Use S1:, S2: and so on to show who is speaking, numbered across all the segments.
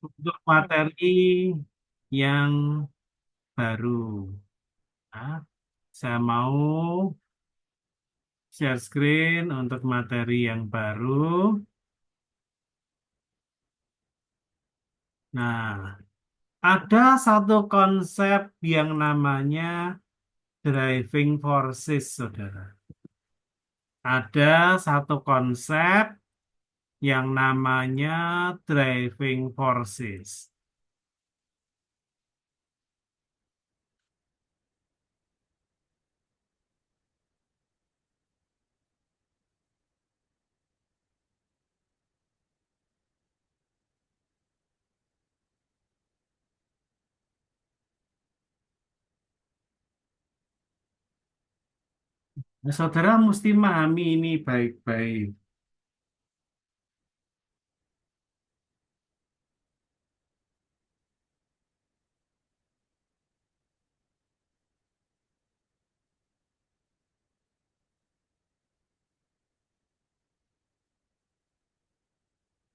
S1: untuk materi yang baru. Nah, saya mau share screen untuk materi yang baru. Nah, ada satu konsep yang namanya driving forces, saudara. Ada satu konsep yang namanya driving forces. Nah, saudara mesti memahami ini baik-baik.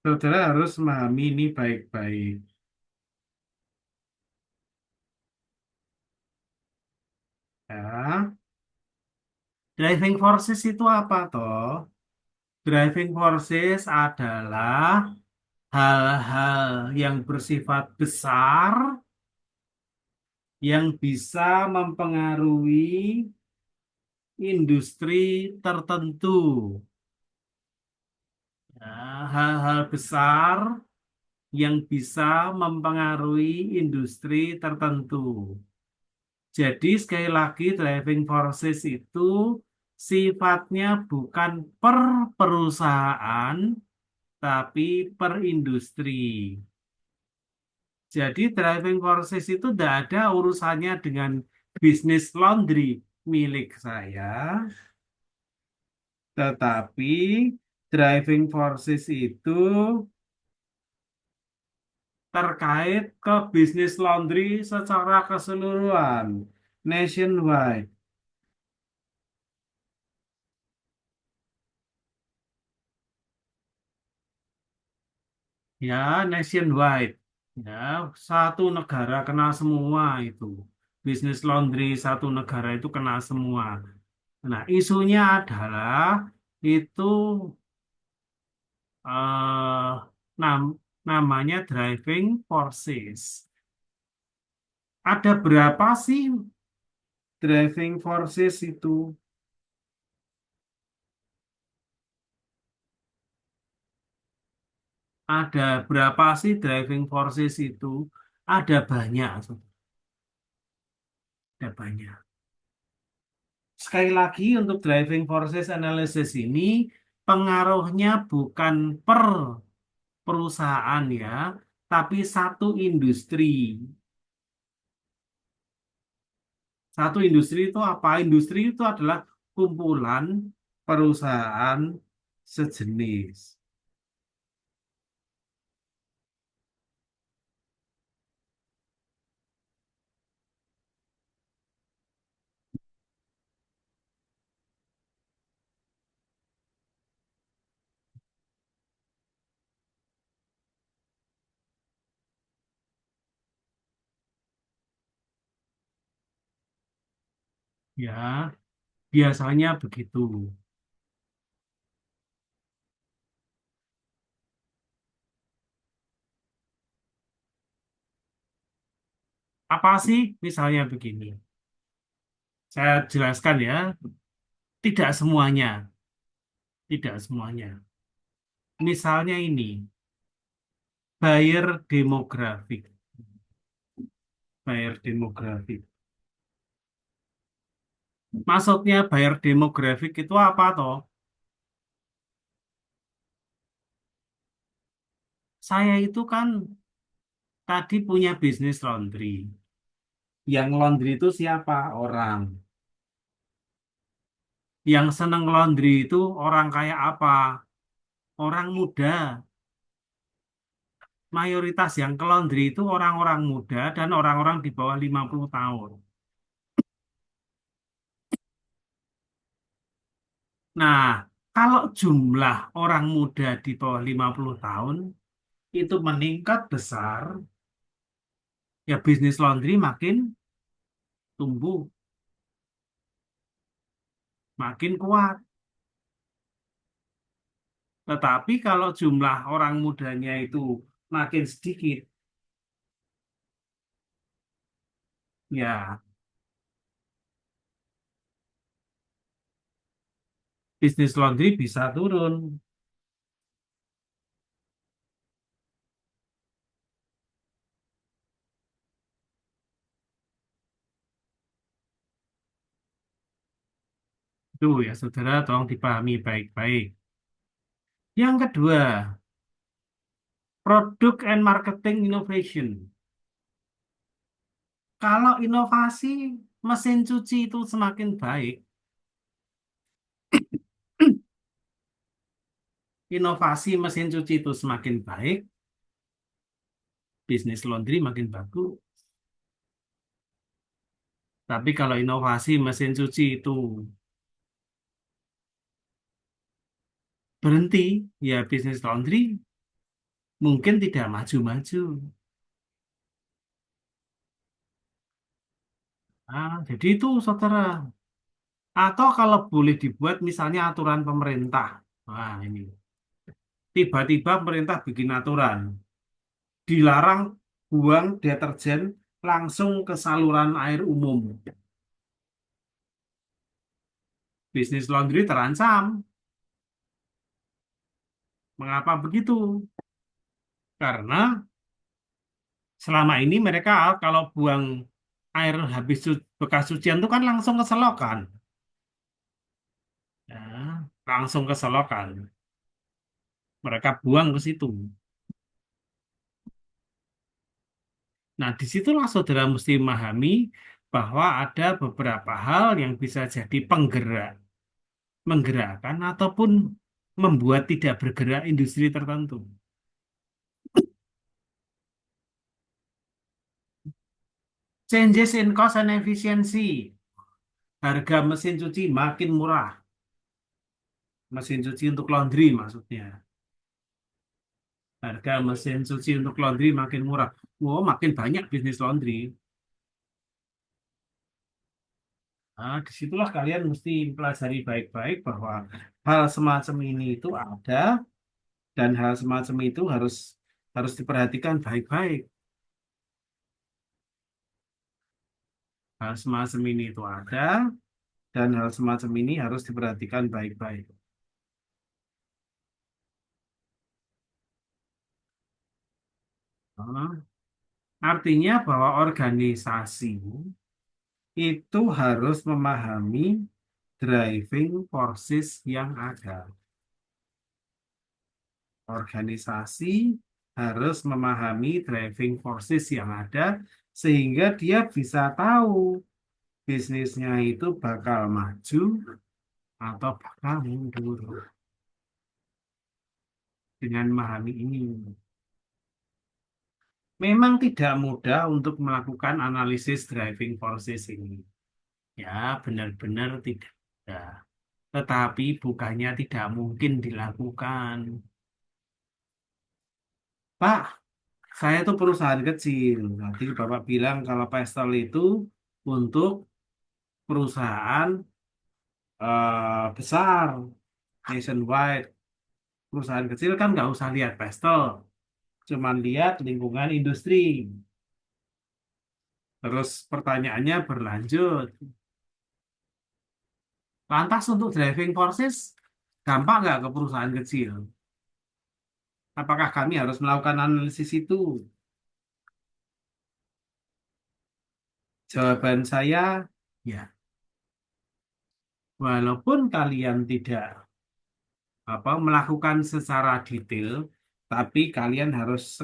S1: Saudara harus memahami ini baik-baik. Ya. Driving forces itu apa toh? Driving forces adalah hal-hal yang bersifat besar yang bisa mempengaruhi industri tertentu. Ya, hal-hal besar yang bisa mempengaruhi industri tertentu. Jadi sekali lagi driving forces itu sifatnya bukan per perusahaan tapi per industri. Jadi driving forces itu tidak ada urusannya dengan bisnis laundry milik saya, tetapi driving forces itu terkait ke bisnis laundry secara keseluruhan, nationwide. Ya, nationwide. Ya, satu negara kena semua itu. Bisnis laundry satu negara itu kena semua. Nah, isunya adalah itu eh, nam- namanya driving forces. Ada berapa sih driving forces itu? Ada berapa sih driving forces itu? Ada banyak, ada banyak. Sekali lagi untuk driving forces analysis ini pengaruhnya bukan per perusahaan ya, tapi satu industri. Satu industri itu apa? Industri itu adalah kumpulan perusahaan sejenis. Ya, biasanya begitu. Apa sih misalnya begini? Saya jelaskan ya, tidak semuanya, tidak semuanya. Misalnya ini, buyer demografik, buyer demografik. Maksudnya buyer demografik itu apa toh? Saya itu kan tadi punya bisnis laundry. Yang laundry itu siapa? Orang. Yang seneng laundry itu orang kayak apa? Orang muda. Mayoritas yang ke laundry itu orang-orang muda dan orang-orang di bawah 50 tahun. Nah, kalau jumlah orang muda di bawah 50 tahun itu meningkat besar, ya bisnis laundry makin tumbuh, makin kuat. Tetapi kalau jumlah orang mudanya itu makin sedikit, ya bisnis laundry bisa turun. Itu ya saudara, tolong dipahami baik-baik. Yang kedua, product and marketing innovation. Kalau inovasi mesin cuci itu semakin baik, inovasi mesin cuci itu semakin baik, bisnis laundry makin bagus. Tapi kalau inovasi mesin cuci itu berhenti, ya bisnis laundry mungkin tidak maju-maju. Nah, jadi itu saudara. Atau kalau boleh dibuat misalnya aturan pemerintah. Nah, ini. Tiba-tiba pemerintah bikin aturan. Dilarang buang deterjen langsung ke saluran air umum. Bisnis laundry terancam. Mengapa begitu? Karena selama ini mereka kalau buang air habis bekas cucian itu kan langsung ke selokan. Ya, langsung ke selokan. Mereka buang ke situ. Nah, disitulah saudara mesti memahami bahwa ada beberapa hal yang bisa jadi penggerak, menggerakkan ataupun membuat tidak bergerak industri tertentu. Changes in cost and efficiency. Harga mesin cuci makin murah. Mesin cuci untuk laundry maksudnya. Harga mesin cuci untuk laundry makin murah. Wow, makin banyak bisnis laundry. Nah, disitulah kalian mesti pelajari baik-baik bahwa hal semacam ini itu ada dan hal semacam itu harus harus diperhatikan baik-baik. Hal semacam ini itu ada dan hal semacam ini harus diperhatikan baik-baik. Nah, artinya bahwa organisasi itu harus memahami driving forces yang ada. Organisasi harus memahami driving forces yang ada sehingga dia bisa tahu bisnisnya itu bakal maju atau bakal mundur dengan memahami ini. Memang tidak mudah untuk melakukan analisis driving forces ini. Ya, benar-benar tidak mudah. Tetapi bukannya tidak mungkin dilakukan. Pak, saya itu perusahaan kecil. Nanti Bapak bilang kalau Pestel itu untuk perusahaan besar, nationwide. Perusahaan kecil kan nggak usah lihat Pestel, cuman lihat lingkungan industri. Terus pertanyaannya berlanjut. Lantas untuk driving forces, gampang nggak ke perusahaan kecil? Apakah kami harus melakukan analisis itu? Jawaban saya, ya. Walaupun kalian tidak melakukan secara detail, tapi kalian harus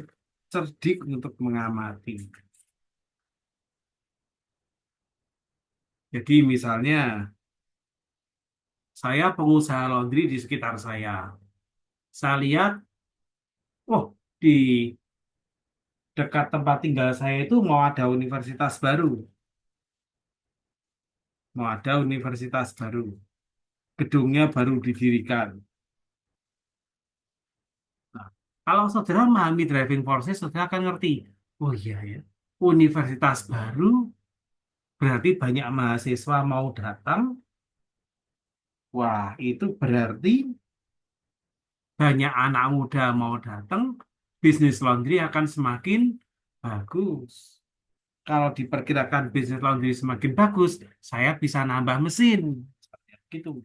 S1: cerdik untuk mengamati. Jadi misalnya, saya pengusaha laundry di sekitar saya. Saya lihat, oh, di dekat tempat tinggal saya itu mau ada universitas baru. Mau ada universitas baru. Gedungnya baru didirikan. Kalau saudara memahami driving forces, saudara akan ngerti. Oh iya ya, universitas baru berarti banyak mahasiswa mau datang. Wah, itu berarti banyak anak muda mau datang. Bisnis laundry akan semakin bagus. Kalau diperkirakan bisnis laundry semakin bagus, saya bisa nambah mesin. Gitu.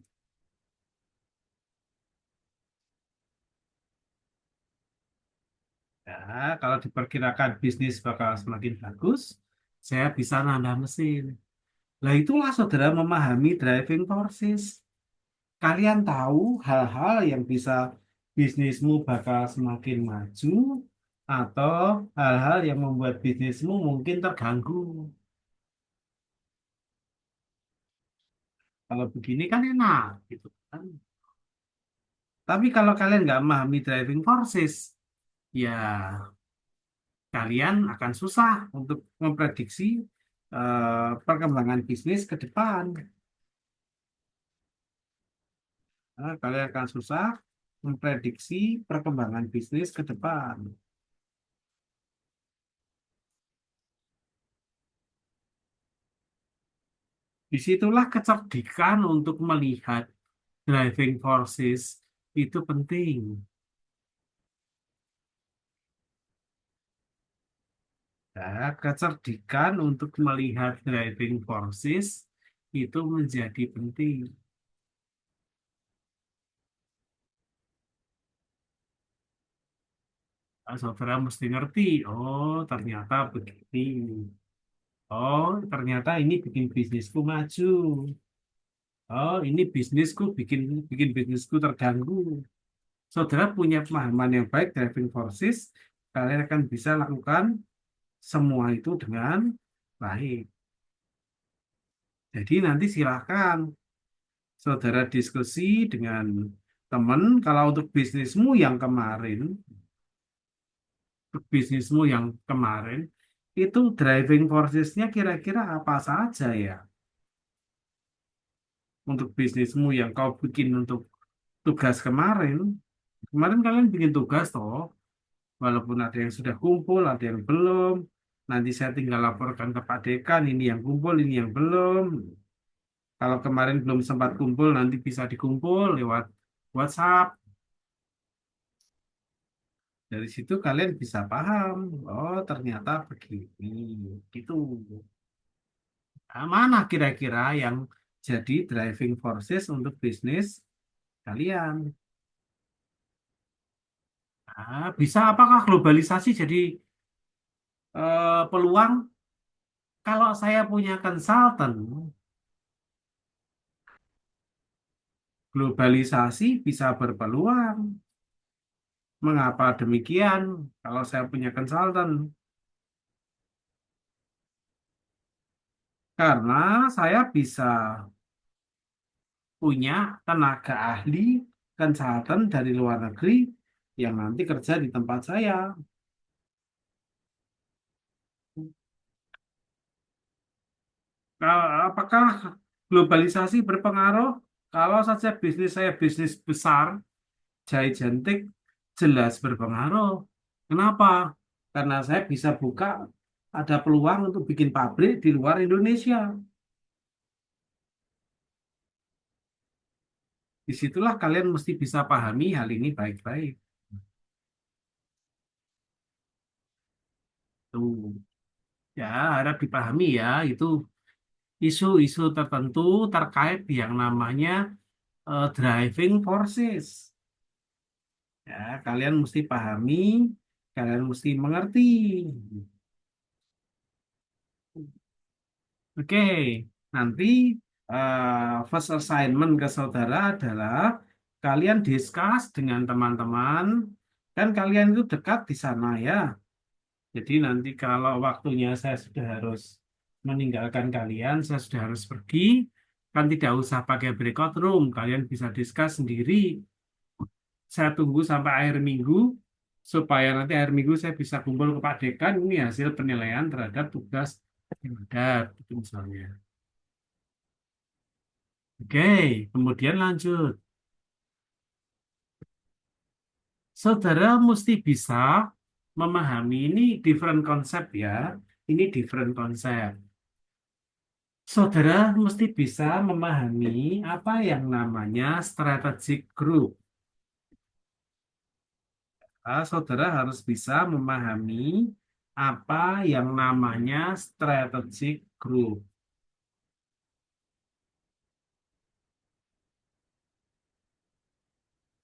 S1: Ya, kalau diperkirakan bisnis bakal semakin bagus, saya bisa nambah mesin. Lah itulah saudara memahami driving forces. Kalian tahu hal-hal yang bisa bisnismu bakal semakin maju atau hal-hal yang membuat bisnismu mungkin terganggu. Kalau begini kan enak gitu kan. Tapi kalau kalian nggak memahami driving forces, ya kalian akan susah untuk memprediksi perkembangan bisnis ke depan. Nah, kalian akan susah memprediksi perkembangan bisnis ke depan. Disitulah kecerdikan untuk melihat driving forces itu penting. Ya, kecerdikan untuk melihat driving forces itu menjadi penting. Nah, saudara mesti ngerti, oh ternyata begini. Oh, ternyata ini bikin bisnisku maju. Oh, ini bisnisku bikin bikin bisnisku terganggu. Saudara punya pemahaman yang baik driving forces, kalian akan bisa lakukan semua itu dengan baik. Jadi nanti silakan saudara diskusi dengan teman kalau untuk bisnismu yang kemarin itu driving forces-nya kira-kira apa saja ya untuk bisnismu yang kau bikin untuk tugas kemarin. Kemarin kalian bikin tugas toh, walaupun ada yang sudah kumpul, ada yang belum. Nanti saya tinggal laporkan ke Pak Dekan, ini yang kumpul, ini yang belum. Kalau kemarin belum sempat kumpul, nanti bisa dikumpul lewat WhatsApp. Dari situ kalian bisa paham, oh ternyata begini, gitu. Nah, mana kira-kira yang jadi driving forces untuk bisnis kalian? Nah, bisa apakah globalisasi jadi peluang? Kalau saya punya konsultan, globalisasi bisa berpeluang. Mengapa demikian? Kalau saya punya konsultan, karena saya bisa punya tenaga ahli konsultan dari luar negeri yang nanti kerja di tempat saya. Apakah globalisasi berpengaruh? Kalau saja bisnis saya bisnis besar, gigantic, jelas berpengaruh. Kenapa? Karena saya bisa buka, ada peluang untuk bikin pabrik di luar Indonesia. Disitulah kalian mesti bisa pahami hal ini baik-baik. Tuh. Ya, harap dipahami ya, itu isu-isu tertentu terkait yang namanya driving forces. Ya, kalian mesti pahami, kalian mesti mengerti. Oke, nanti first assignment ke saudara adalah kalian discuss dengan teman-teman, kan kalian itu dekat di sana ya. Jadi nanti kalau waktunya saya sudah harus meninggalkan kalian, saya sudah harus pergi, kan tidak usah pakai breakout room, kalian bisa discuss sendiri. Saya tunggu sampai akhir minggu, supaya nanti akhir minggu saya bisa kumpul ke Pak Dekan, ini hasil penilaian terhadap tugas yang ada, itu misalnya. Oke, kemudian lanjut. Saudara mesti bisa memahami ini different konsep ya. Ini different konsep. Saudara mesti bisa memahami apa yang namanya strategic group. Saudara harus bisa memahami apa yang namanya strategic group.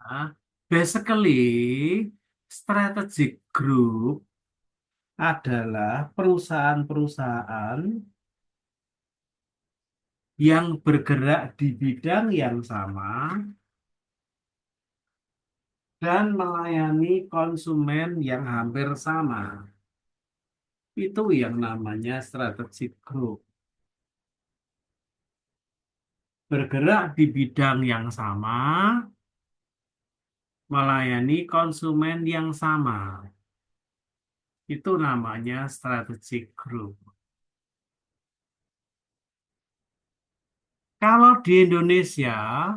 S1: Nah, basically, strategic group adalah perusahaan-perusahaan yang bergerak di bidang yang sama dan melayani konsumen yang hampir sama. Itu yang namanya strategic group. Bergerak di bidang yang sama, melayani konsumen yang sama. Itu namanya strategic group. Kalau di Indonesia,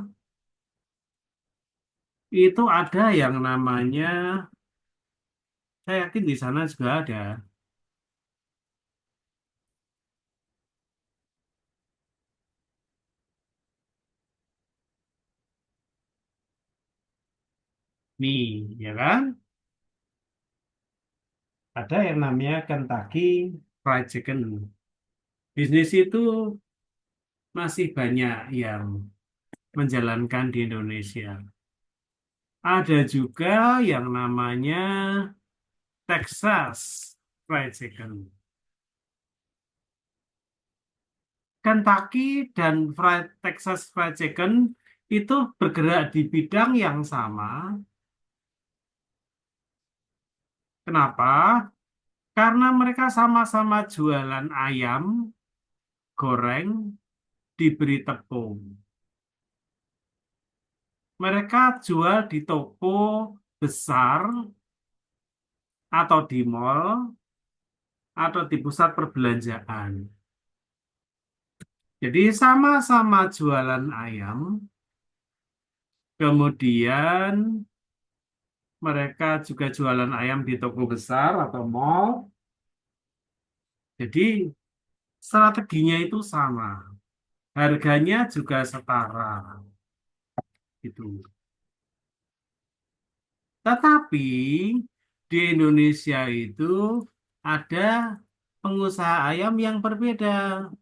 S1: itu ada yang namanya, saya yakin di sana juga ada, nih, ya kan? Ada yang namanya Kentucky Fried Chicken. Bisnis itu masih banyak yang menjalankan di Indonesia. Ada juga yang namanya Texas Fried Chicken. Kentucky dan Texas Fried Chicken itu bergerak di bidang yang sama. Kenapa? Karena mereka sama-sama jualan ayam goreng diberi tepung. Mereka jual di toko besar atau di mall atau di pusat perbelanjaan. Jadi sama-sama jualan ayam, kemudian mereka juga jualan ayam di toko besar atau mall. Jadi strateginya itu sama, harganya juga setara. Gitu. Tetapi di Indonesia itu ada pengusaha ayam yang berbeda.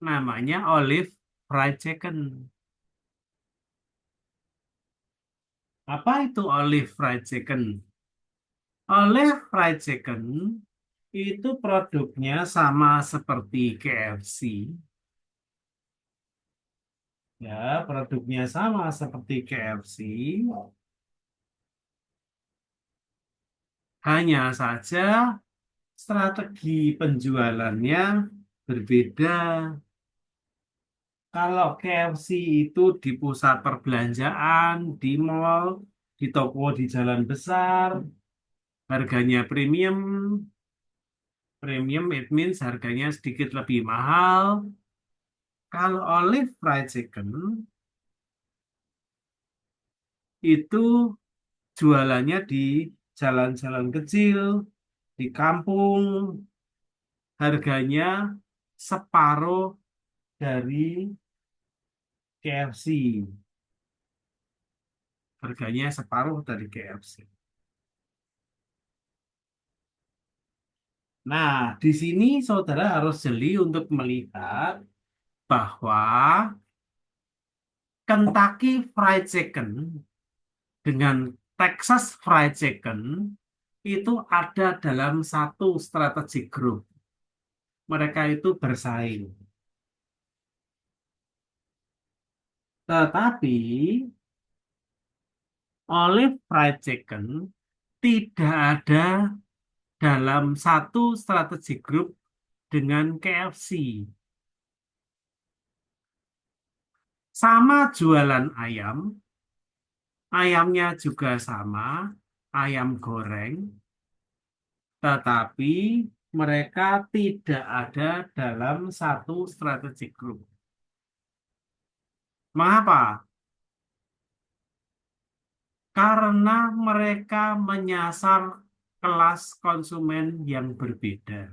S1: Namanya Olive Fried Chicken. Apa itu Olive Fried Chicken? Olive Fried Chicken itu produknya sama seperti KFC. Ya, produknya sama seperti KFC. Hanya saja strategi penjualannya berbeda. Kalau KFC itu di pusat perbelanjaan, di mall, di toko di jalan besar, harganya premium. Premium it means harganya sedikit lebih mahal. Kalau Olive Fried Chicken itu jualannya di jalan-jalan kecil, di kampung, harganya separuh dari KFC. Harganya separuh dari KFC. Nah, di sini saudara harus jeli untuk melihat bahwa Kentucky Fried Chicken dengan Texas Fried Chicken itu ada dalam satu strategi grup. Mereka itu bersaing. Tetapi Olive Fried Chicken tidak ada dalam satu strategi grup dengan KFC. Sama jualan ayam, ayamnya juga sama, ayam goreng, tetapi mereka tidak ada dalam satu strategi grup. Mengapa? karena mereka menyasar kelas konsumen yang berbeda.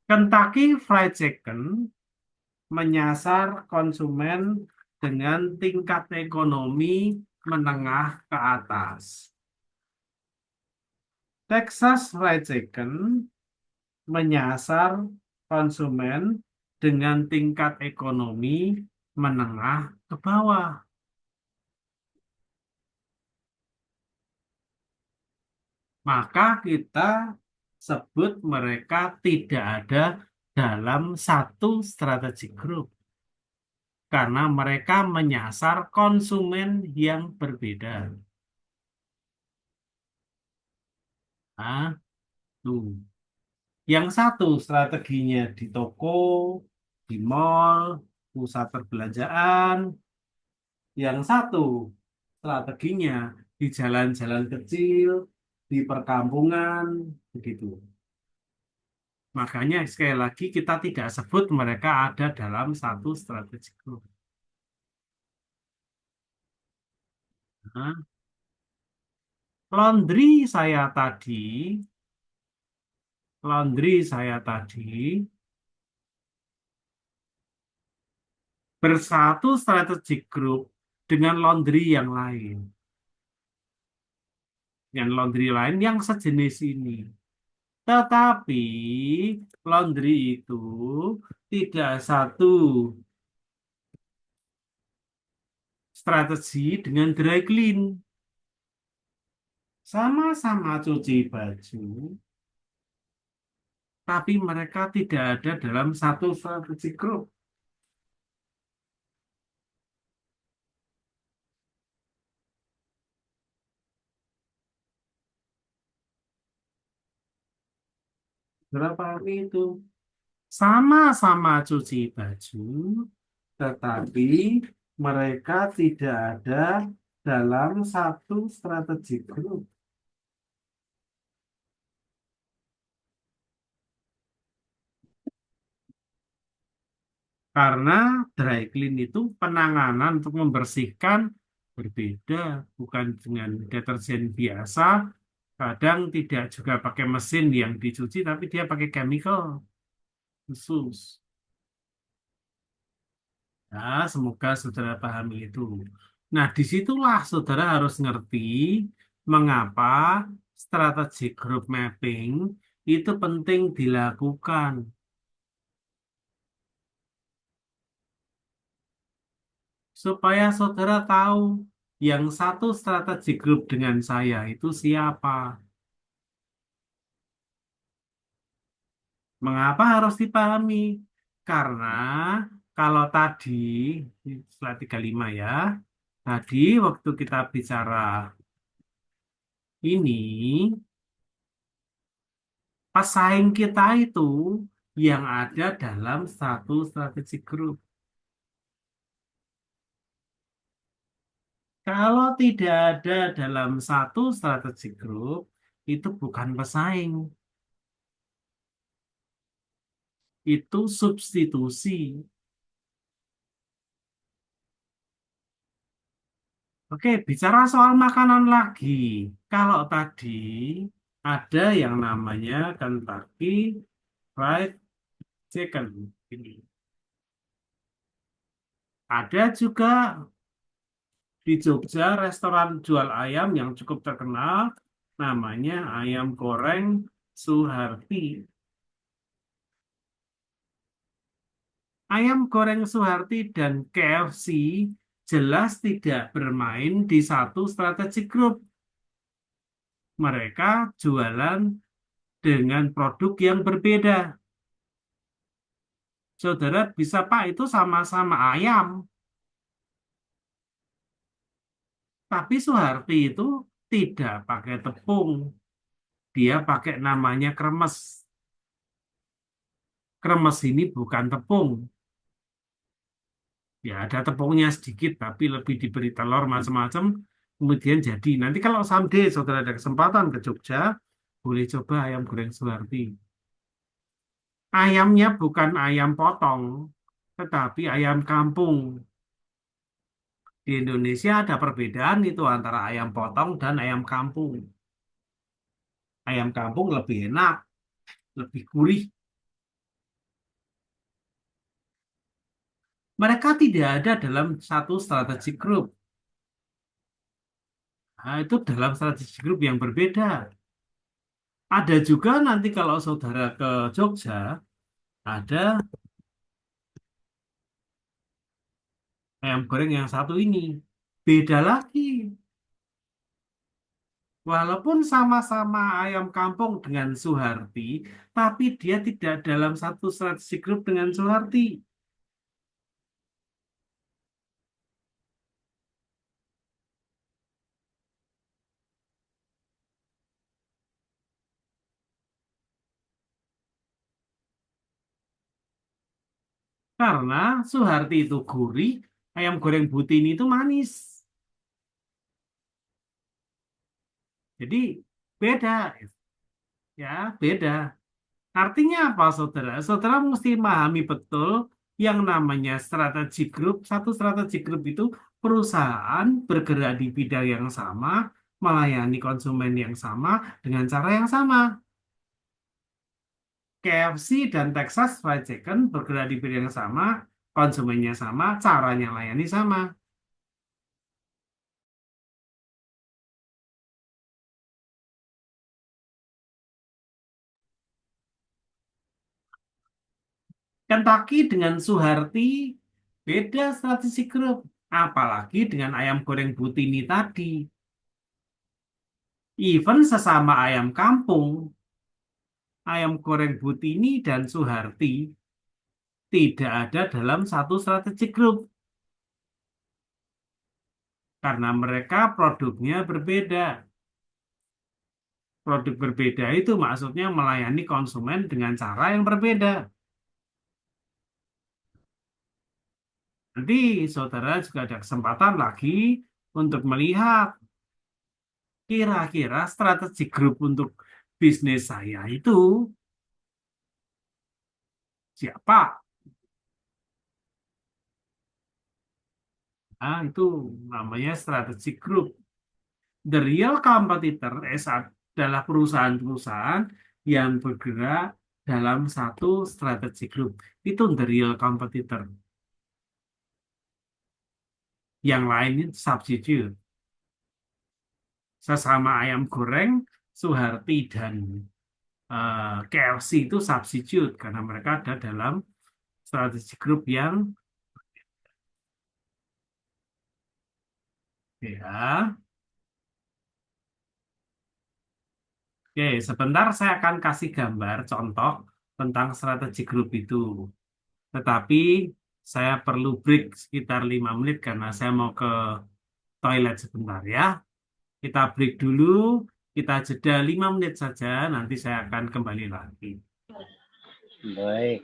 S1: Kentucky Fried Chicken menyasar konsumen dengan tingkat ekonomi menengah ke atas. Texas Fried Chicken menyasar konsumen dengan tingkat ekonomi menengah ke bawah. Maka kita sebut mereka tidak ada dalam satu strategi grup karena mereka menyasar konsumen yang berbeda. Nah, tuh. Yang satu strateginya di toko, di mall, pusat perbelanjaan. Yang satu strateginya di jalan-jalan kecil, di perkampungan, begitu. Makanya sekali lagi kita tidak sebut mereka ada dalam satu strategi grup. Nah, laundry saya tadi, laundry saya tadi bersatu strategi grup dengan laundry yang lain. Yang laundry lain yang sejenis ini. Tetapi laundry itu tidak satu strategi dengan dry clean. Sama-sama cuci baju, tapi mereka tidak ada dalam satu strategi grup. Berapa hari itu? Sama-sama cuci baju, tetapi mereka tidak ada dalam satu strategi grup. Karena dry clean itu penanganan untuk membersihkan berbeda, bukan dengan deterjen biasa. Kadang tidak juga pakai mesin yang dicuci, tapi dia pakai chemical khusus. Nah, semoga saudara pahami itu. Nah, disitulah saudara harus ngerti mengapa strategi group mapping itu penting dilakukan. Supaya saudara tahu yang satu strategi grup dengan saya itu siapa. Mengapa harus dipahami? Karena kalau tadi, slide 35 ya, tadi waktu kita bicara ini, pesaing kita itu yang ada dalam satu strategi grup. Kalau tidak ada dalam satu strategi grup, itu bukan pesaing, itu substitusi. Oke, bicara soal makanan lagi. Kalau tadi ada yang namanya Kentucky Fried Chicken. Ini. Ada juga di Jogja restoran jual ayam yang cukup terkenal, namanya Ayam Goreng Suharti. Ayam Goreng Suharti dan KFC jelas tidak bermain di satu strategi grup. Mereka jualan dengan produk yang berbeda. Saudara bisa, Pak, itu sama-sama ayam. Tapi Soeharti itu tidak pakai tepung. Dia pakai namanya kremes. Kremes ini bukan tepung. Ya, ada tepungnya sedikit, tapi lebih diberi telur macam-macam. Kemudian jadi. Nanti kalau someday saudara ada kesempatan ke Jogja, boleh coba ayam goreng Soeharti. Ayamnya bukan ayam potong, tetapi ayam kampung. Di Indonesia ada perbedaan itu antara ayam potong dan ayam kampung. Ayam kampung lebih enak, lebih gurih. Mereka tidak ada dalam satu strategi grup. Nah, itu dalam strategi grup yang berbeda. Ada juga nanti kalau saudara ke Jogja, ada ayam goreng yang satu ini. Beda lagi. Walaupun sama-sama ayam kampung dengan Suharti, tapi dia tidak dalam satu strategi grup dengan Suharti. Karena Suharti itu gurih, ayam goreng Butini itu manis. Jadi beda, ya beda. Artinya apa, saudara? Saudara mesti memahami betul yang namanya strategi grup. Satu strategi grup itu perusahaan bergerak di bidang yang sama, melayani konsumen yang sama, dengan cara yang sama. KFC dan Texas Fried Chicken bergerak di bidang yang sama, konsumennya sama, caranya layani sama. Kentucky dengan Suharti beda strategi grup. Apalagi dengan ayam goreng Butini tadi. Even sesama ayam kampung, ayam goreng Butini dan Suharti tidak ada dalam satu strategi grup karena mereka produknya berbeda. Produk berbeda itu maksudnya melayani konsumen dengan cara yang berbeda. Nanti saudara juga ada kesempatan lagi untuk melihat kira-kira strategi grup untuk bisnis saya itu siapa? Nah, itu namanya strategi grup. The real competitor adalah perusahaan-perusahaan yang bergerak dalam satu strategi grup. Itu the real competitor. Yang lain itu substitute. Sesama ayam goreng, Suharti dan KFC itu substitute karena mereka ada dalam strategi grup yang ya. Oke, sebentar saya akan kasih gambar contoh tentang strategi grup itu. Tetapi saya perlu break sekitar 5 menit karena saya mau ke toilet sebentar ya. Kita break dulu, kita jeda 5 menit saja, nanti saya akan kembali lagi.
S2: Baik.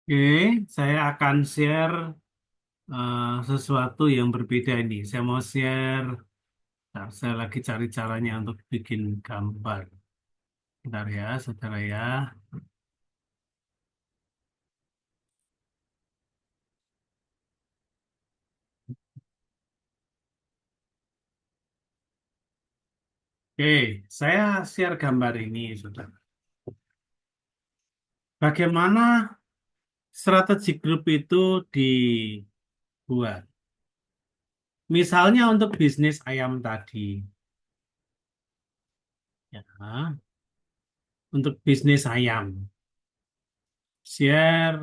S1: Oke, saya akan share sesuatu yang berbeda ini. Saya mau share, nah, saya lagi cari caranya untuk bikin gambar. Bentar ya, saudara ya. Oke, saya share gambar ini, saudara. Bagaimana strategi grup itu dibuat? Misalnya untuk bisnis ayam tadi, ya, untuk bisnis ayam, share.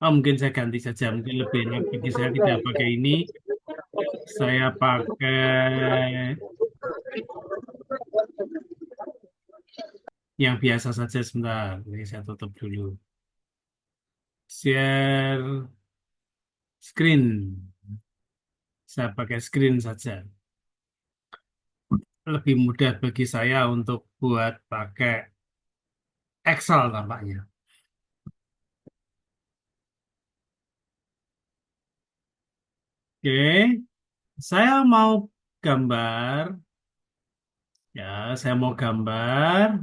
S1: Oh, mungkin saya ganti saja, mungkin lebih enak bagi saya tidak pakai ini. Saya pakai yang biasa saja sebentar. Ini saya tutup dulu. Share screen. Saya pakai screen saja. Lebih mudah bagi saya untuk buat pakai Excel tampaknya. Oke, saya mau gambar. Ya, saya mau gambar.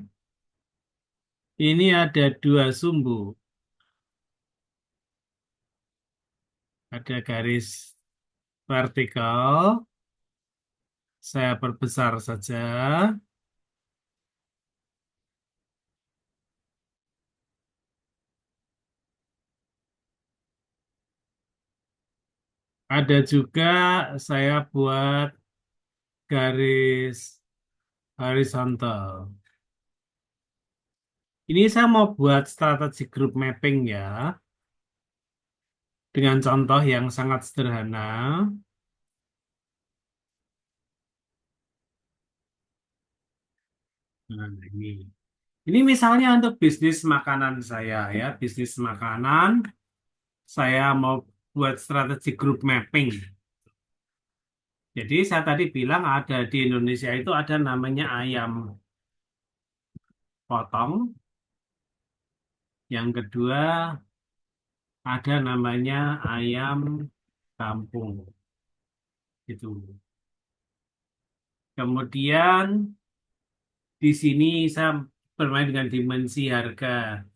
S1: Ini ada dua sumbu. Ada garis vertikal. Saya perbesar saja. Ada juga saya buat garis horizontal. Ini saya mau buat strategi group mapping ya, dengan contoh yang sangat sederhana. Nah, ini. Ini misalnya untuk bisnis makanan saya ya, bisnis makanan, saya mau buat strategi group mapping. Jadi saya tadi bilang ada di Indonesia itu ada namanya ayam potong, yang kedua ada namanya ayam kampung. Itu. Kemudian di sini saya bermain dengan dimensi harga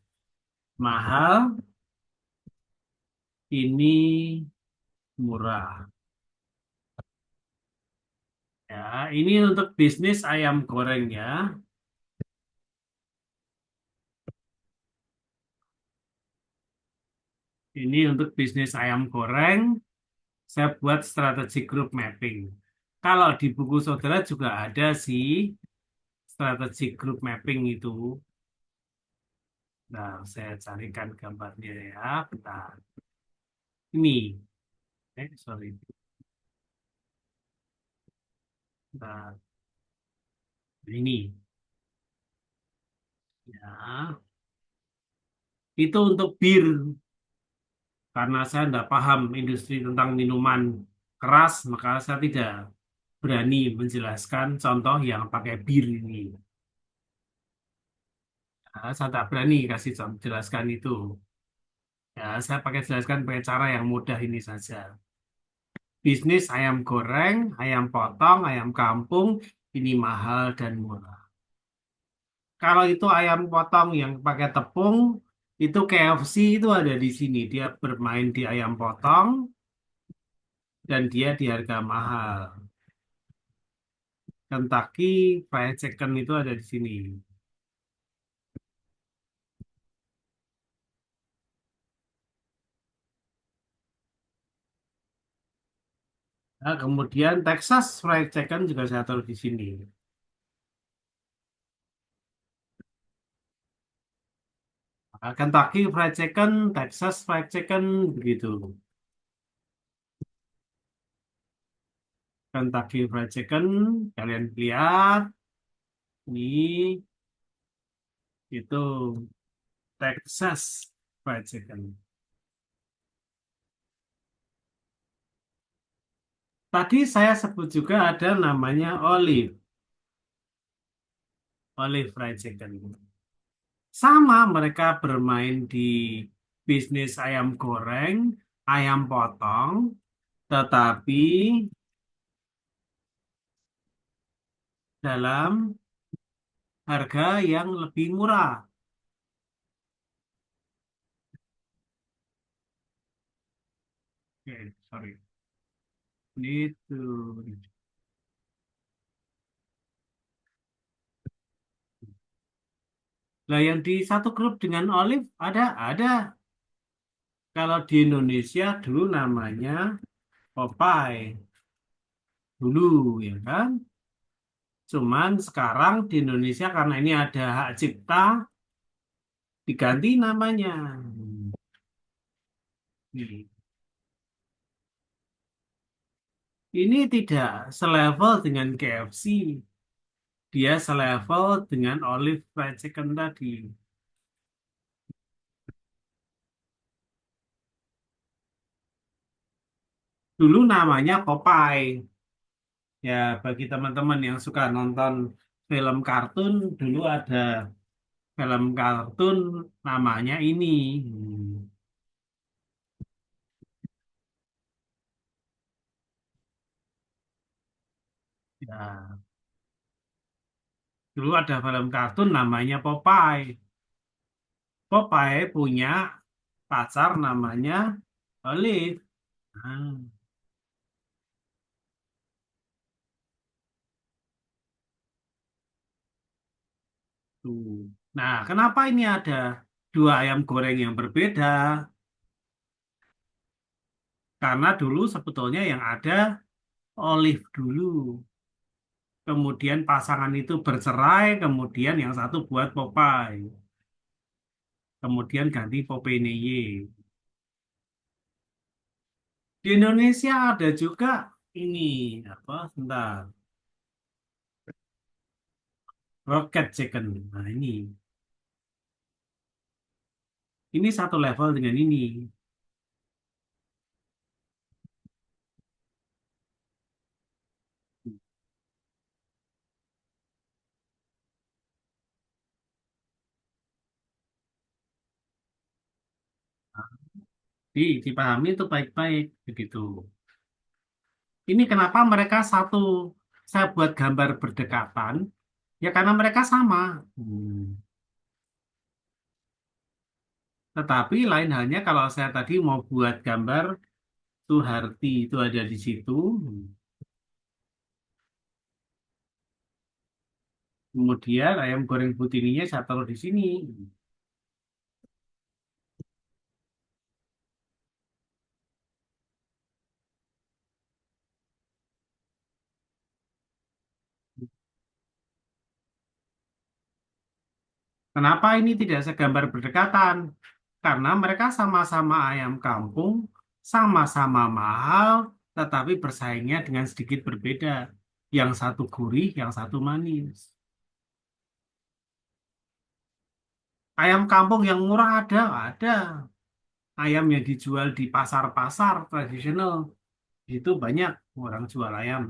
S1: mahal, ini murah. Ya, ini untuk bisnis ayam goreng ya. Ini untuk bisnis ayam goreng, saya buat strategi group mapping. Kalau di buku saudara juga ada sih strategi group mapping itu. Nah, saya carikan gambarnya ya. Bentar. Ini, sorry. Bentar. Ini, ya. Itu untuk bir. Karena saya tidak paham industri tentang minuman keras, maka saya tidak berani menjelaskan contoh yang pakai bir ini. Nah, saya tak berani kasih contoh jelaskan itu. Ya, saya pakai jelaskan pakai cara yang mudah ini saja. Bisnis ayam goreng, ayam potong, ayam kampung, ini mahal dan murah. Kalau itu ayam potong yang pakai tepung, itu KFC itu ada di sini. Dia bermain di ayam potong dan dia di harga mahal. Kentucky Fried Chicken itu ada di sini. Nah, kemudian Texas Fried Chicken juga saya taruh di sini. Nah, Kentucky Fried Chicken, Texas Fried Chicken, begitu. Kentucky Fried Chicken, kalian lihat, ini itu Texas Fried Chicken. Tadi saya sebut juga ada namanya olive. Olive fried chicken. Sama mereka bermain di bisnis ayam goreng, ayam potong, tetapi dalam harga yang lebih murah. Oke, sorry. Itu. Nah, yang di satu grup dengan Olive ada. Kalau di Indonesia dulu namanya Popeye dulu, ya kan? Cuman sekarang di Indonesia karena ini ada hak cipta diganti namanya. Hmm. Ini tidak selevel dengan KFC, dia selevel dengan Olive Fried Chicken tadi. Dulu namanya Popeye. Ya, bagi teman-teman yang suka nonton film kartun, dulu ada film kartun namanya ini. Ya, dulu ada film kartun namanya Popeye. Popeye punya pacar namanya Olive. Nah, tuh. Nah, kenapa ini ada dua ayam goreng yang berbeda? Karena dulu sebetulnya yang ada Olive dulu. Kemudian pasangan itu bercerai, kemudian yang satu buat Popeye. Kemudian ganti Popeye. Di Indonesia ada juga ini apa? Sebentar, Rocket Chicken. Nah ini satu level dengan ini. Dipahami itu baik-baik begitu. Ini kenapa mereka satu? Saya buat gambar berdekatan, ya karena mereka sama. Hmm. Tetapi lain halnya kalau saya tadi mau buat gambar Suharti itu ada di situ. Kemudian ayam goreng putininya saya taruh di sini. Kenapa ini tidak segambar berdekatan? Karena mereka sama-sama ayam kampung, sama-sama mahal, tetapi bersaingnya dengan sedikit berbeda. Yang satu gurih, yang satu manis. Ayam kampung yang murah ada. Ayam yang dijual di pasar-pasar tradisional, itu banyak orang jual ayam.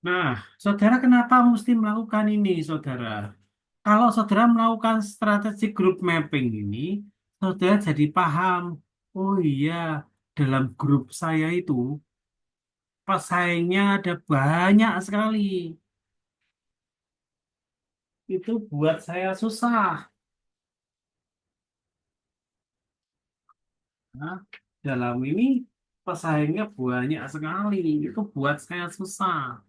S1: Nah, saudara kenapa mesti melakukan ini, saudara? Kalau saudara melakukan strategi group mapping ini, saudara jadi paham, oh iya, dalam grup saya itu pesaingnya ada banyak sekali. Itu buat saya susah. Nah, dalam ini pesaingnya banyak sekali. Itu buat saya susah.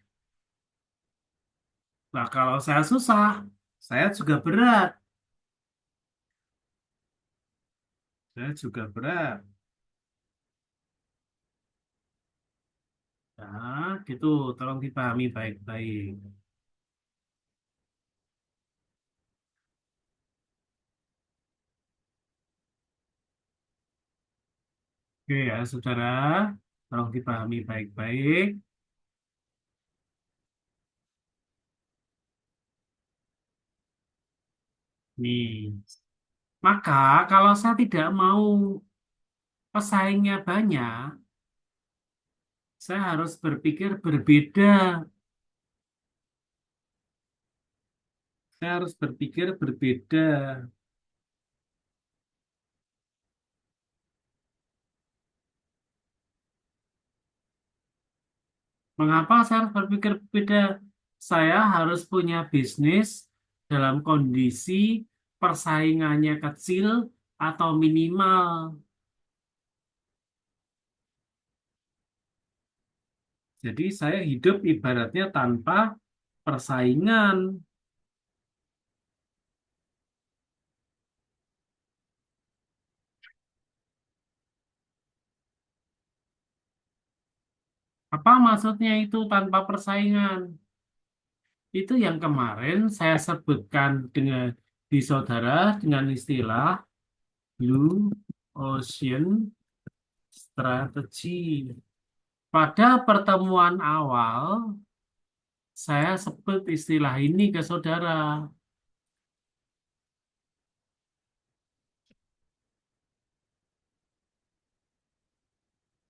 S1: Nah, kalau saya susah, saya juga berat. Saya juga berat. Nah, gitu, tolong dipahami baik-baik. Oke ya, saudara, tolong dipahami baik-baik. Nih, maka kalau saya tidak mau pesaingnya banyak, saya harus berpikir berbeda. Saya harus berpikir berbeda. Mengapa saya harus berpikir berbeda? Saya harus punya bisnis dalam kondisi persaingannya kecil atau minimal. Jadi saya hidup ibaratnya tanpa persaingan. Apa maksudnya itu tanpa persaingan? Itu yang kemarin saya sebutkan dengan di saudara dengan istilah Blue Ocean Strategy. Pada pertemuan awal, saya sebut istilah ini ke saudara.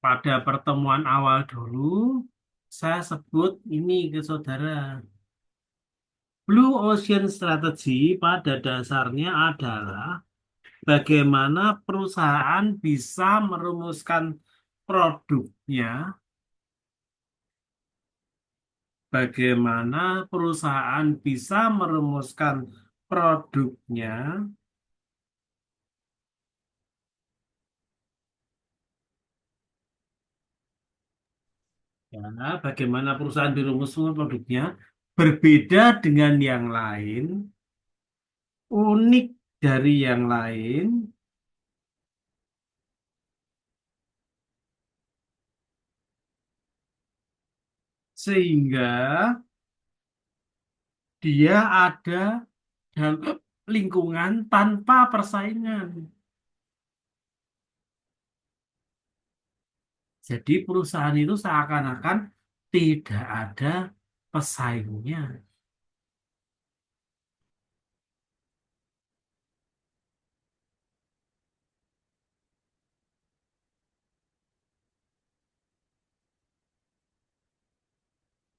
S1: Pada pertemuan awal dulu, saya sebut ini ke saudara. Blue Ocean Strategy pada dasarnya adalah bagaimana perusahaan bisa merumuskan produknya, bagaimana perusahaan bisa merumuskan produknya, ya, bagaimana perusahaan merumuskan produknya berbeda dengan yang lain, unik dari yang lain, sehingga dia ada dalam lingkungan tanpa persaingan. Jadi perusahaan itu seakan-akan tidak ada pesaingnya.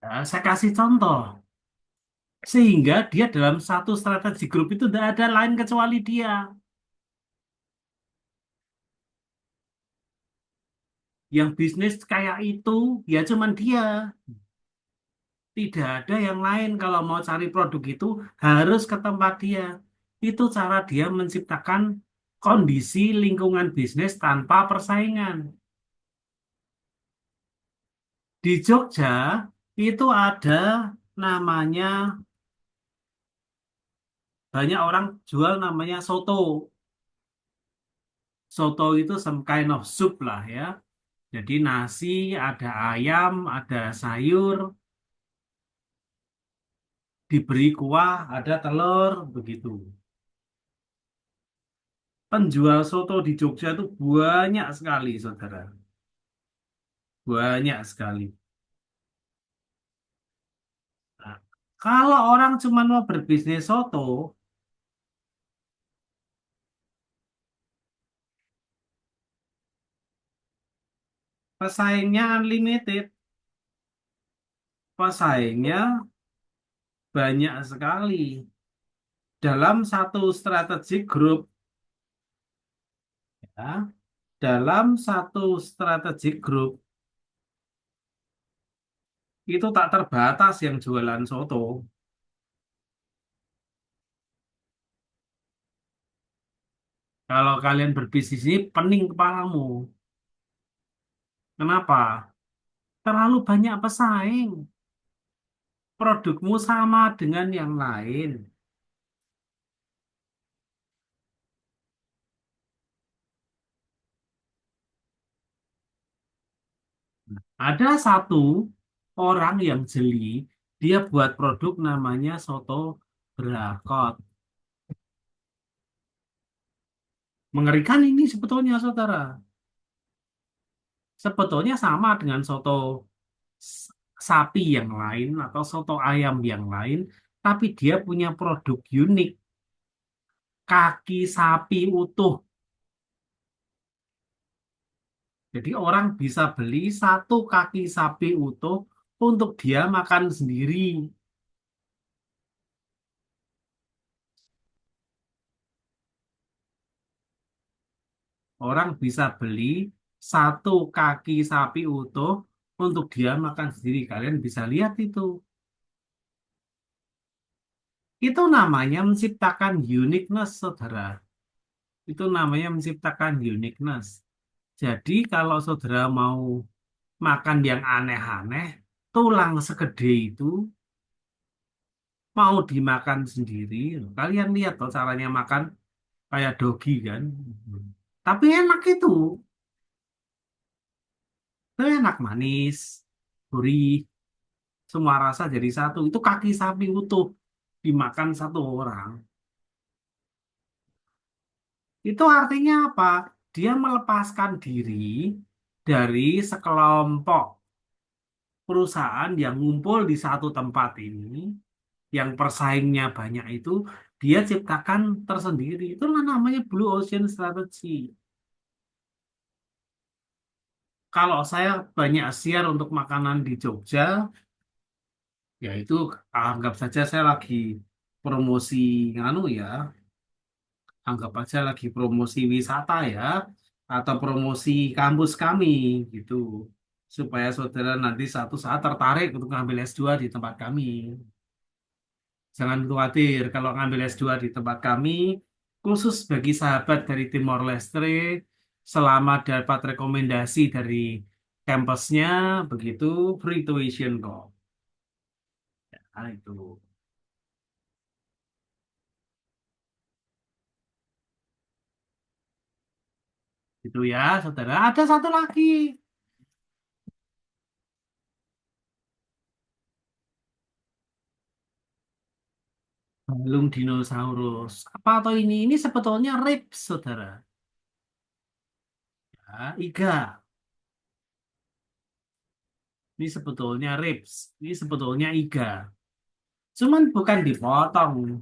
S1: Nah, saya kasih contoh. Sehingga dia dalam satu strategi grup itu tidak ada lain kecuali dia. Yang bisnis kayak itu, ya cuman dia. Tidak ada yang lain kalau mau cari produk itu harus ke tempat dia. Itu cara dia menciptakan kondisi lingkungan bisnis tanpa persaingan. Di Jogja itu ada namanya, banyak orang jual namanya soto. Soto itu some kind of soup lah ya. Jadi nasi, ada ayam, ada sayur, diberi kuah, ada telur, begitu. Penjual soto di Jogja itu banyak sekali, saudara. Banyak sekali. Nah, kalau orang cuma mau berbisnis soto, pesaingnya unlimited. Pesaingnya banyak sekali. Dalam satu strategi grup, ya, dalam satu strategi grup, itu tak terbatas yang jualan soto. Kalau kalian berbisnis ini, pening kepalamu. Kenapa? Terlalu banyak pesaing. Produkmu sama dengan yang lain. Ada satu orang yang jeli, dia buat produk namanya soto berakot. Mengerikan ini sebetulnya, saudara. Sebetulnya sama dengan soto s- sapi yang lain atau soto ayam yang lain, tapi dia punya produk unik. kaki sapi utuh. Jadi orang bisa beli satu kaki sapi utuh untuk dia makan sendiri. Orang bisa beli satu kaki sapi utuh untuk dia makan sendiri. Kalian bisa lihat itu. Itu namanya menciptakan uniqueness, saudara. Itu namanya menciptakan uniqueness. Jadi kalau saudara mau makan yang aneh-aneh, tulang segede itu mau dimakan sendiri. Kalian lihat tuh caranya makan kayak dogi kan. Tapi enak itu. Itu enak manis, gurih, semua rasa jadi satu. Itu kaki sapi utuh dimakan satu orang. Itu artinya apa? Dia melepaskan diri dari sekelompok perusahaan yang ngumpul di satu tempat ini, yang persaingnya banyak itu, dia ciptakan tersendiri. Itulah namanya Blue Ocean Strategy. Kalau saya banyak share untuk makanan di Jogja, yaitu anggap saja saya lagi promosi nganu ya, anggap aja lagi promosi wisata ya, atau promosi kampus kami gitu, supaya saudara nanti satu saat tertarik untuk ngambil S2 di tempat kami. Jangan khawatir kalau ngambil S2 di tempat kami, khusus bagi sahabat dari Timor Leste, selama dapat rekomendasi dari kampusnya, begitu free tuition kok. Nah, itu. Itu ya, saudara. Ada satu lagi. Balung dinosaurus. Apa atau ini? Ini sebetulnya ribs, saudara. Ya, iga. Ini sebetulnya ribs. Ini sebetulnya iga. Cuman bukan dipotong.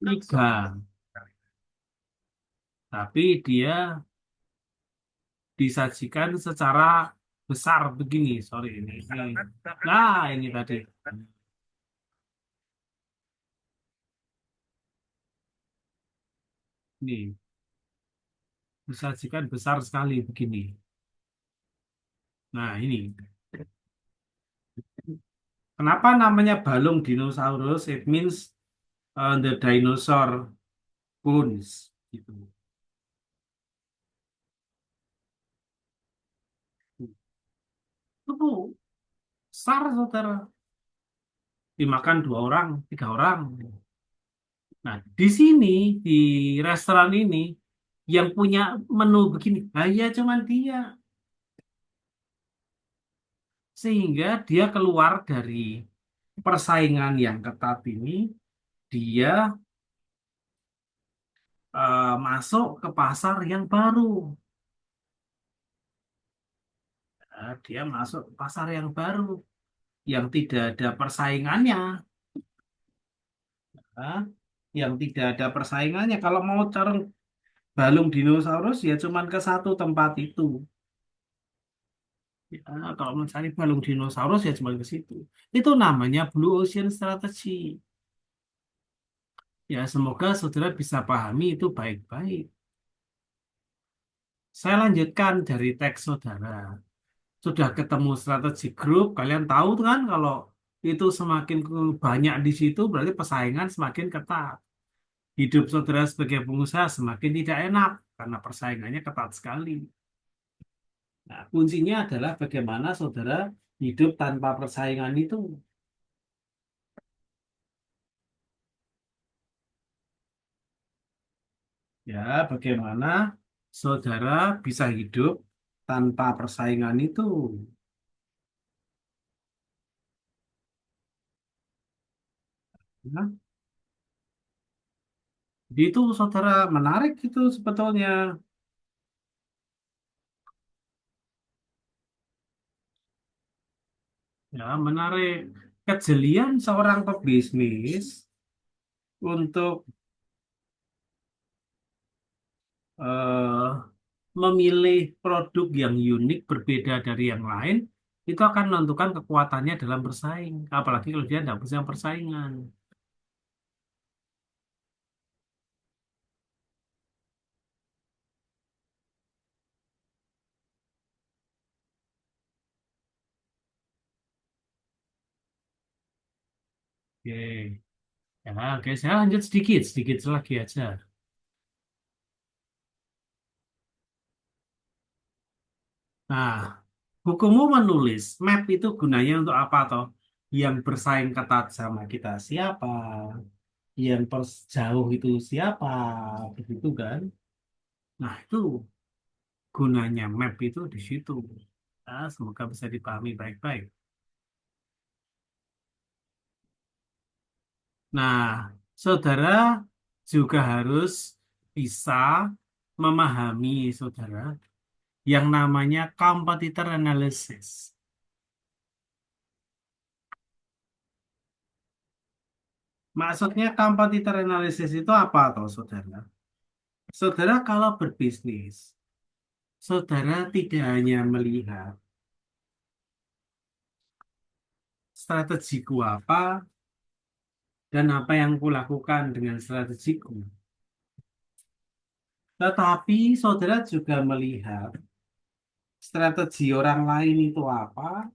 S1: Iga. Tapi dia disajikan secara besar begini. Sorry, ini. Nah, ini tadi. Ini. Disajikan besar sekali begini. Nah, ini. Kenapa namanya balung dinosaurus? It means the dinosaur bones. Gitu. Itu besar, saudara. Dimakan dua orang, tiga orang. Nah, di sini, di restoran ini, yang punya menu begini, hanya cuman dia. Sehingga dia keluar dari persaingan yang ketat ini, dia masuk ke pasar yang baru. Nah, dia masuk ke pasar yang baru, yang tidak ada persaingannya. Nah, yang tidak ada persaingannya. Kalau mau cari balung dinosaurus, ya cuman ke satu tempat itu. Ya, kalau mencari balung dinosaurus ya cuma ke situ. Itu namanya Blue Ocean Strategy. Ya, semoga saudara bisa pahami itu baik-baik. Saya lanjutkan dari teks saudara. Sudah ketemu strategi grup, kalian tahu tuh kan kalau itu semakin banyak di situ berarti persaingan semakin ketat. Hidup saudara sebagai pengusaha semakin tidak enak karena persaingannya ketat sekali. Nah, kuncinya adalah bagaimana saudara hidup tanpa persaingan itu. Ya, bagaimana saudara bisa hidup tanpa persaingan itu. Ya, jadi itu saudara menarik itu sebetulnya. Ya, menarik. Kejelian seorang pebisnis untuk eh, memilih produk yang unik berbeda dari yang lain, itu akan menentukan kekuatannya dalam bersaing. Apalagi kalau dia tidak bisa persaingan. Oke, ya, oke, saya lanjut sedikit, sedikit lagi aja. Nah, hukummu menulis map itu gunanya untuk apa toh? Yang bersaing ketat sama kita siapa? Yang jauh itu siapa? Begitu kan? Nah, itu gunanya map itu di situ. Nah, semoga bisa dipahami baik-baik. Nah, saudara juga harus bisa memahami saudara yang namanya competitor analysis. Maksudnya competitor analysis itu apa toh, saudara? Saudara kalau berbisnis, saudara tidak hanya melihat strategiku apa dan apa yang kulakukan dengan strategiku, tetapi saudara juga melihat strategi orang lain itu apa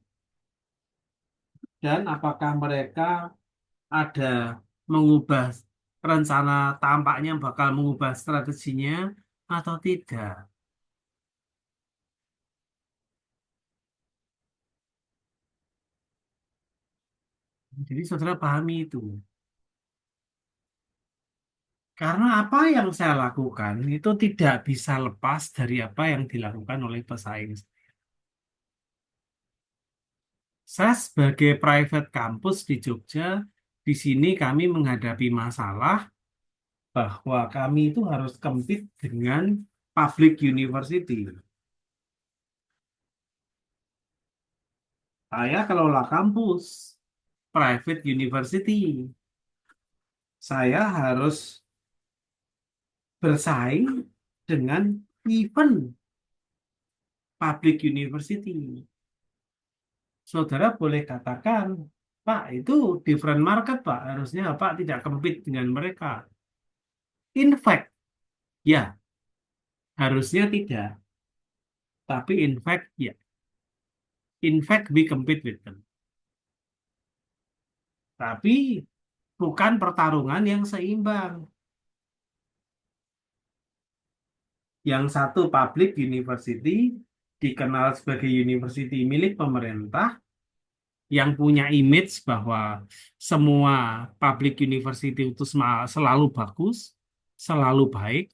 S1: dan apakah mereka ada mengubah rencana tampaknya bakal mengubah strateginya atau tidak. Jadi saudara pahami itu. Karena apa yang saya lakukan itu tidak bisa lepas dari apa yang dilakukan oleh pesaing. Saya sebagai private campus di Jogja, di sini kami menghadapi masalah bahwa kami itu harus compete dengan public university. Saya kelola kampus, private university. Saya harus bersaing dengan event public university. Saudara boleh katakan, Pak, itu different market, Pak. Harusnya Pak tidak compete dengan mereka. In fact, ya, harusnya tidak. Tapi in fact, ya. In fact, we compete with them. Tapi bukan pertarungan yang seimbang. Yang satu public university, dikenal sebagai university milik pemerintah, yang punya image bahwa semua public university itu selalu bagus, selalu baik,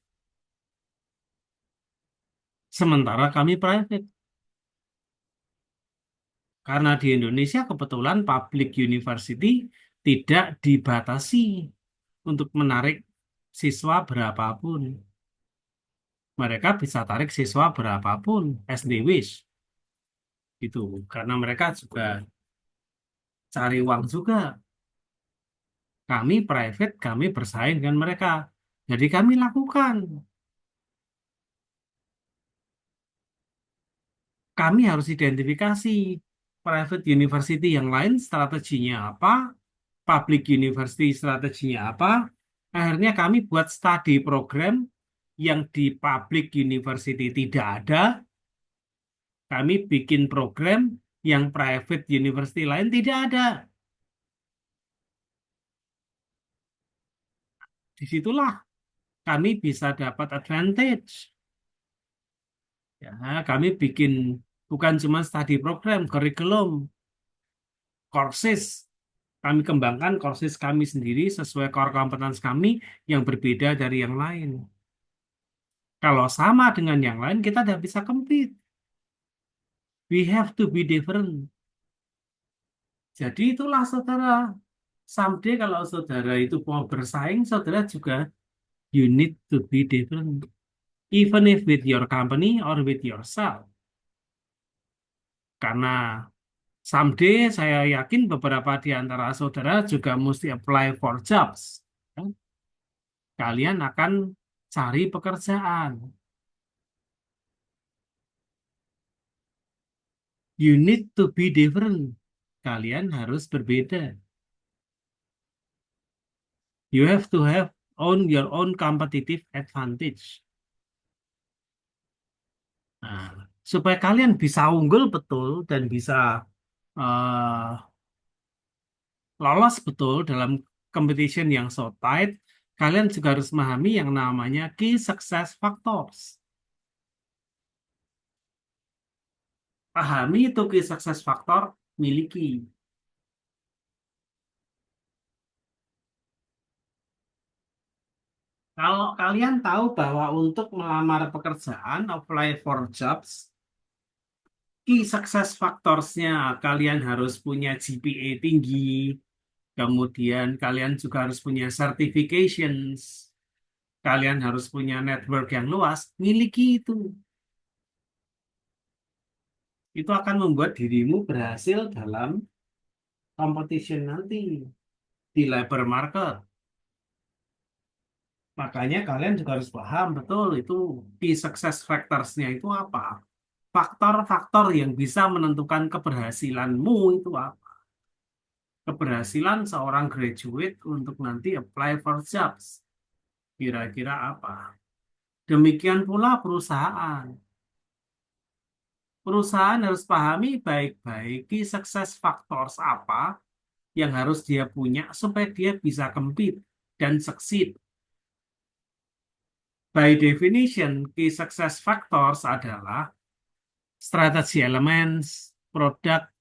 S1: sementara kami private. Karena di Indonesia kebetulan public university tidak dibatasi untuk menarik siswa berapapun. Mereka bisa tarik siswa berapapun as they wish. Gitu. Karena mereka juga cari uang juga. Kami private, kami bersaing dengan mereka. Jadi kami lakukan. Kami harus identifikasi private university yang lain strateginya apa, public university strateginya apa. Akhirnya kami buat studi program yang di public university tidak ada. Kami bikin program yang private university lain tidak ada. Disitulah kami bisa dapat advantage. Ya, kami bikin bukan cuma studi program, kurikulum, courses. Kami kembangkan courses kami sendiri sesuai core competence kami yang berbeda dari yang lain. Kalau sama dengan yang lain, kita tidak bisa compete. We have to be different. Jadi itulah saudara. Someday kalau saudara itu mau bersaing, saudara juga you need to be different. Even if with your company or with yourself. Karena someday saya yakin beberapa di antara saudara juga mesti apply for jobs. kalian akan cari pekerjaan. You need to be different. Kalian harus berbeda. You have to have own your own competitive advantage. Nah, supaya kalian bisa unggul betul dan bisa eh, lolos betul dalam competition yang so tight, kalian juga harus memahami yang namanya key success factors. Pahami itu key success factor, miliki. Kalau kalian tahu bahwa untuk melamar pekerjaan, apply for jobs, key success factors-nya kalian harus punya GPA tinggi, kemudian kalian juga harus punya certifications, kalian harus punya network yang luas, miliki itu. Itu akan membuat dirimu berhasil dalam competition nanti di labor market. Makanya kalian juga harus paham betul itu key success factors-nya itu apa. Faktor-faktor yang bisa menentukan keberhasilanmu itu apa. Keberhasilan seorang graduate untuk nanti apply for jobs. Kira-kira apa? Demikian pula perusahaan. Perusahaan harus pahami baik-baik key success factors apa yang harus dia punya supaya dia bisa compete dan succeed. By definition, key success factors adalah strategy elements, product,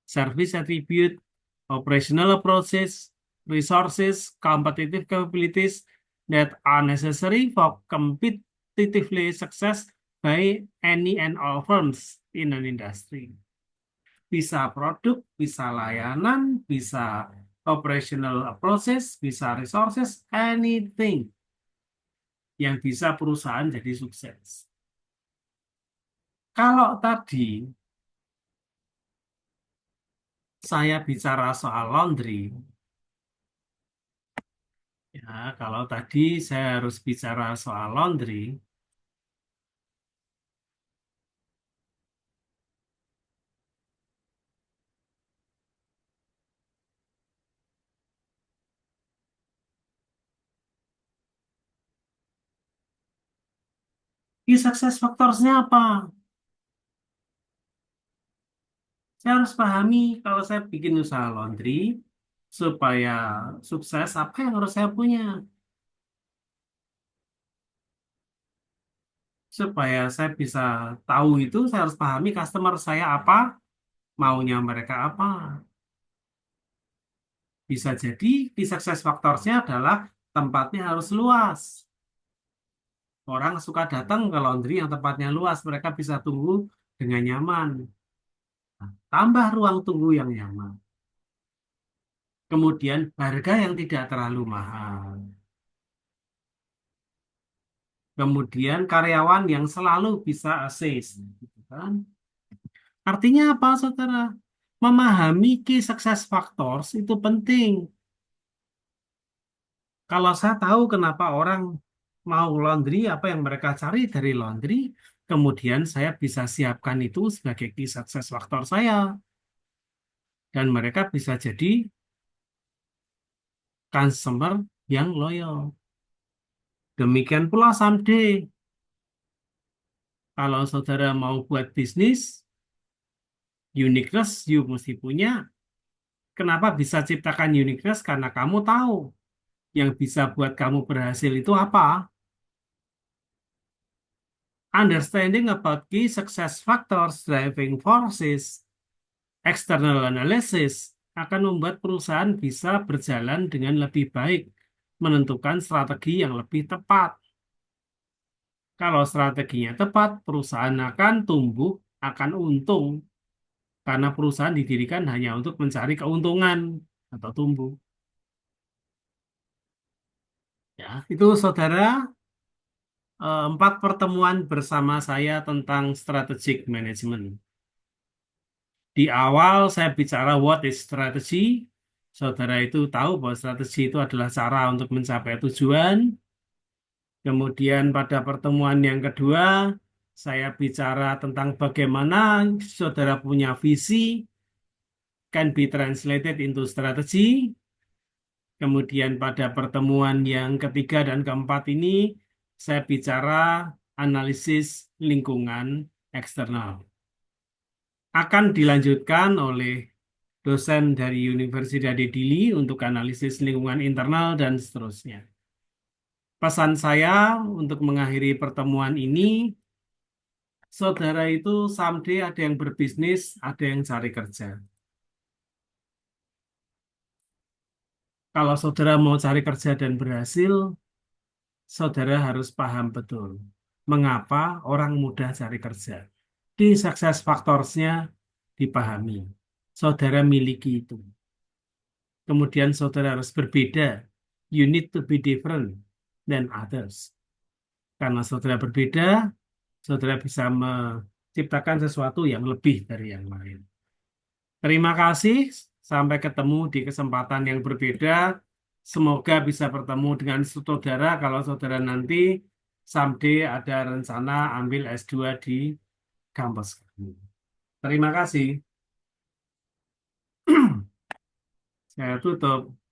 S1: service attribute, operational approaches, resources, competitive capabilities that are necessary for competitively success by any and all firms in an industry. Bisa produk, bisa layanan, bisa operational approaches, bisa resources, anything yang bisa perusahaan jadi sukses. Kalau tadi saya bicara soal laundry, ya kalau tadi saya harus bicara soal laundry, key success factors-nya apa? Saya harus pahami kalau saya bikin usaha laundry, supaya sukses, apa yang harus saya punya? Supaya saya bisa tahu itu, saya harus pahami customer saya apa, maunya mereka apa. Bisa jadi key success factors-nya adalah tempatnya harus luas. Orang suka datang ke laundry yang tempatnya luas, mereka bisa tunggu dengan nyaman. Nah, tambah ruang tunggu yang nyaman. Kemudian harga yang tidak terlalu mahal. Kemudian karyawan yang selalu bisa assist. Gitu kan. Artinya apa, saudara? Memahami key success factors itu penting. Kalau saya tahu kenapa orang mau laundry, apa yang mereka cari dari laundry, kemudian saya bisa siapkan itu sebagai key success factor saya. Dan mereka bisa jadi customer yang loyal. Demikian pula someday, kalau saudara mau buat bisnis, uniqueness you mesti punya. Kenapa bisa ciptakan uniqueness? Karena kamu tahu yang bisa buat kamu berhasil itu apa? Understanding about key success factors, driving forces, external analysis akan membuat perusahaan bisa berjalan dengan lebih baik, menentukan strategi yang lebih tepat. Kalau strateginya tepat, perusahaan akan tumbuh, akan untung, karena perusahaan didirikan hanya untuk mencari keuntungan atau tumbuh. Ya, itu saudara, empat pertemuan bersama saya tentang strategic management. Di awal saya bicara what is strategy. Saudara itu tahu bahwa strategi itu adalah cara untuk mencapai tujuan. Kemudian pada pertemuan yang kedua, saya bicara tentang bagaimana saudara punya visi, can be translated into strategy. Kemudian pada pertemuan yang ketiga dan keempat ini, saya bicara analisis lingkungan eksternal. Akan dilanjutkan oleh dosen dari Universitas Dili untuk analisis lingkungan internal dan seterusnya. Pesan saya untuk mengakhiri pertemuan ini, saudara itu someday ada yang berbisnis, ada yang cari kerja. Kalau saudara mau cari kerja dan berhasil, saudara harus paham betul mengapa orang mudah cari kerja. Di success factors-nya dipahami. Saudara miliki itu. Kemudian saudara harus berbeda. You need to be different than others. Karena saudara berbeda, saudara bisa menciptakan sesuatu yang lebih dari yang lain. Terima kasih. Sampai ketemu di kesempatan yang berbeda. Semoga bisa bertemu dengan saudara kalau saudara nanti someday ada rencana ambil S2 di kampus kami. Terima kasih. Saya tutup.